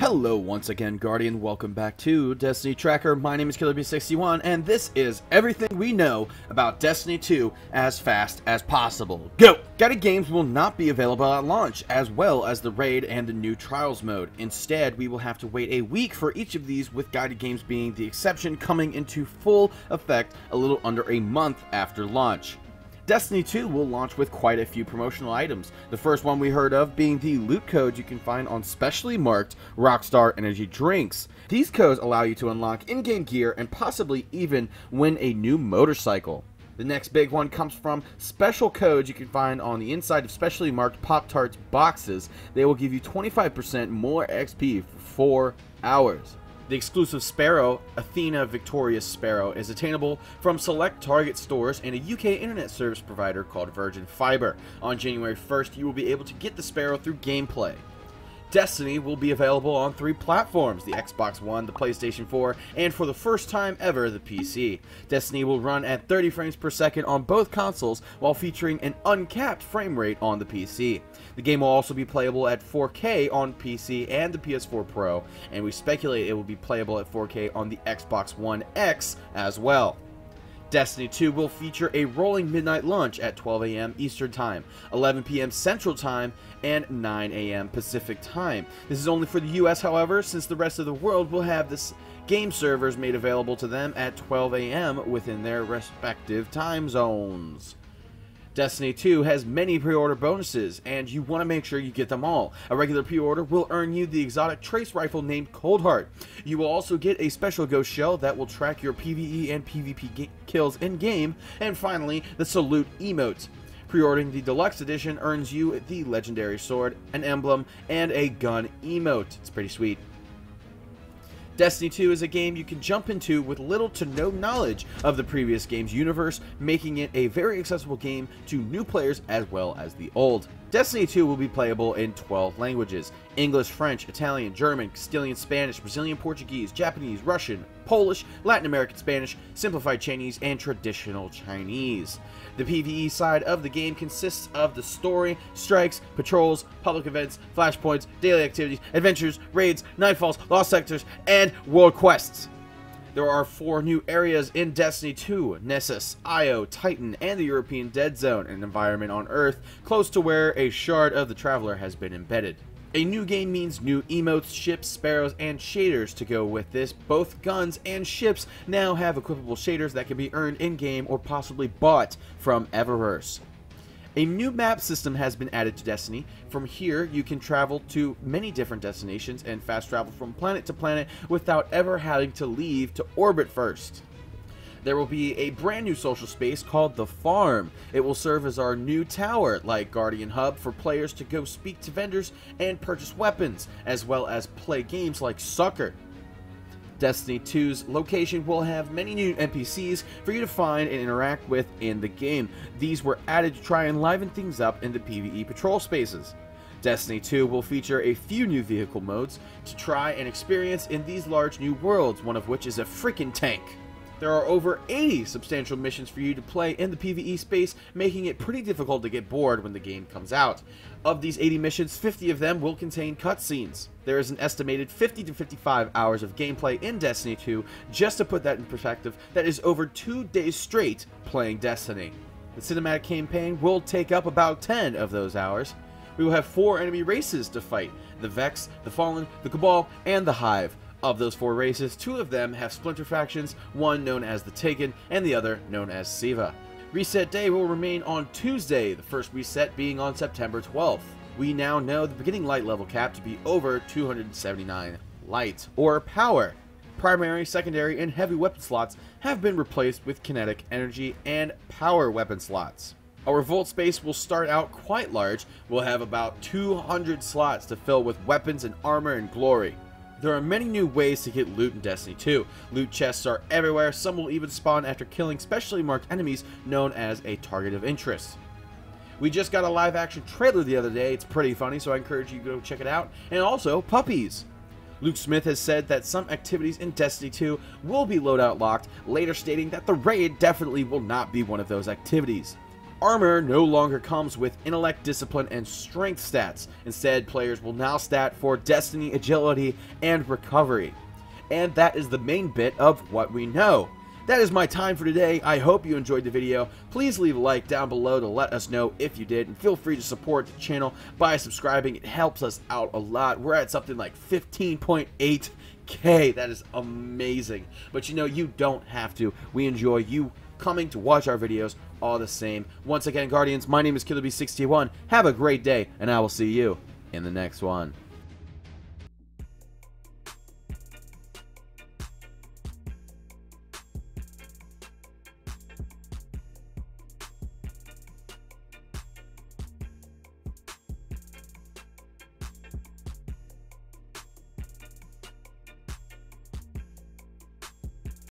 Hello once again, Guardian. Welcome back to Destiny Tracker. My name is KillerB61, and this is everything we know about Destiny 2 as fast as possible. Go! Guided games will not be available at launch, as well as the raid and the new trials mode. Instead, we will have to wait a week for each of these, with guided games being the exception, coming into full effect a little under a month after launch. Destiny 2 will launch with quite a few promotional items, the first one we heard of being the loot codes you can find on specially marked Rockstar energy drinks. These codes allow you to unlock in-game gear and possibly even win a new motorcycle. The next big one comes from special codes you can find on the inside of specially marked Pop-Tarts boxes. They will give you 25% more XP for 4 hours. The exclusive Sparrow, Athena Victorious Sparrow, is attainable from select Target stores and a UK internet service provider called Virgin Fiber. On January 1st, you will be able to get the Sparrow through gameplay. Destiny will be available on 3 platforms, the Xbox One, the PlayStation 4, and for the first time ever, the PC. Destiny will run at 30 frames per second on both consoles, while featuring an uncapped frame rate on the PC. The game will also be playable at 4K on PC and the PS4 Pro, and we speculate it will be playable at 4K on the Xbox One X as well. Destiny 2 will feature a rolling midnight launch at 12 AM Eastern Time, 11 PM Central Time, and 9 AM Pacific Time. This is only for the US, however, since the rest of the world will have this game servers made available to them at 12 AM within their respective time zones. Destiny 2 has many pre-order bonuses, and you want to make sure you get them all. A regular pre-order will earn you the exotic trace rifle named Coldheart. You will also get a special ghost shell that will track your PvE and PvP kills in-game, and finally, the Salute emote. Pre-ordering the Deluxe Edition earns you the legendary sword, an emblem, and a gun emote. It's pretty sweet. Destiny 2 is a game you can jump into with little to no knowledge of the previous game's universe, making it a very accessible game to new players as well as the old. Destiny 2 will be playable in 12 languages: English, French, Italian, German, Castilian Spanish, Brazilian Portuguese, Japanese, Russian, Polish, Latin American Spanish, Simplified Chinese, and Traditional Chinese. The PvE side of the game consists of the story, strikes, patrols, public events, flashpoints, daily activities, adventures, raids, nightfalls, lost sectors, and world quests. There are 4 new areas in Destiny 2, Nessus, Io, Titan, and the European Dead Zone, an environment on Earth close to where a shard of the Traveler has been embedded. A new game means new emotes, ships, sparrows, and shaders to go with this. Both guns and ships now have equipable shaders that can be earned in-game or possibly bought from Eververse. A new map system has been added to Destiny. From here, you can travel to many different destinations and fast travel from planet to planet without ever having to leave to orbit first. There will be a brand new social space called The Farm. It will serve as our new tower, like Guardian Hub, for players to go speak to vendors and purchase weapons, as well as play games like Soccer. Destiny 2's location will have many new NPCs for you to find and interact with in the game. These were added to try and liven things up in the PvE patrol spaces. Destiny 2 will feature a few new vehicle modes to try and experience in these large new worlds, one of which is a freaking tank. There are over 80 substantial missions for you to play in the PvE space, making it pretty difficult to get bored when the game comes out. Of these 80 missions, 50 of them will contain cutscenes. There is an estimated 50 to 55 hours of gameplay in Destiny 2. Just to put that in perspective, that is over 2 days straight playing Destiny. The cinematic campaign will take up about 10 of those hours. We will have 4 enemy races to fight: the Vex, the Fallen, the Cabal, and the Hive. Of those 4 races, 2 of them have splinter factions, one known as the Taken and the other known as Siva. Reset day will remain on Tuesday, the first reset being on September 12th. We now know the beginning light level cap to be over 279 light, or power. Primary, secondary, and heavy weapon slots have been replaced with kinetic, energy, and power weapon slots. Our vault space will start out quite large. We'll have about 200 slots to fill with weapons and armor and glory. There are many new ways to get loot in Destiny 2. Loot chests are everywhere. Some will even spawn after killing specially marked enemies known as a target of interest. We just got a live action trailer the other day. It's pretty funny, so I encourage you to go check it out. And also, puppies. Luke Smith has said that some activities in Destiny 2 will be loadout locked, later stating that the raid definitely will not be one of those activities. Armor no longer comes with intellect, discipline, and strength stats. Instead, players will now stat for Destiny, agility, and recovery. And that is the main bit of what we know. That is my time for today. I hope you enjoyed the video. Please leave a like down below to let us know if you did, and feel free to support the channel by subscribing. It helps us out a lot. We're at something like 15.8K. That is amazing. But you know, you don't have to. We enjoy you coming to watch our videos all the same. Once again, Guardians, my name is KillerB61. Have a great day, and I will see you in the next one.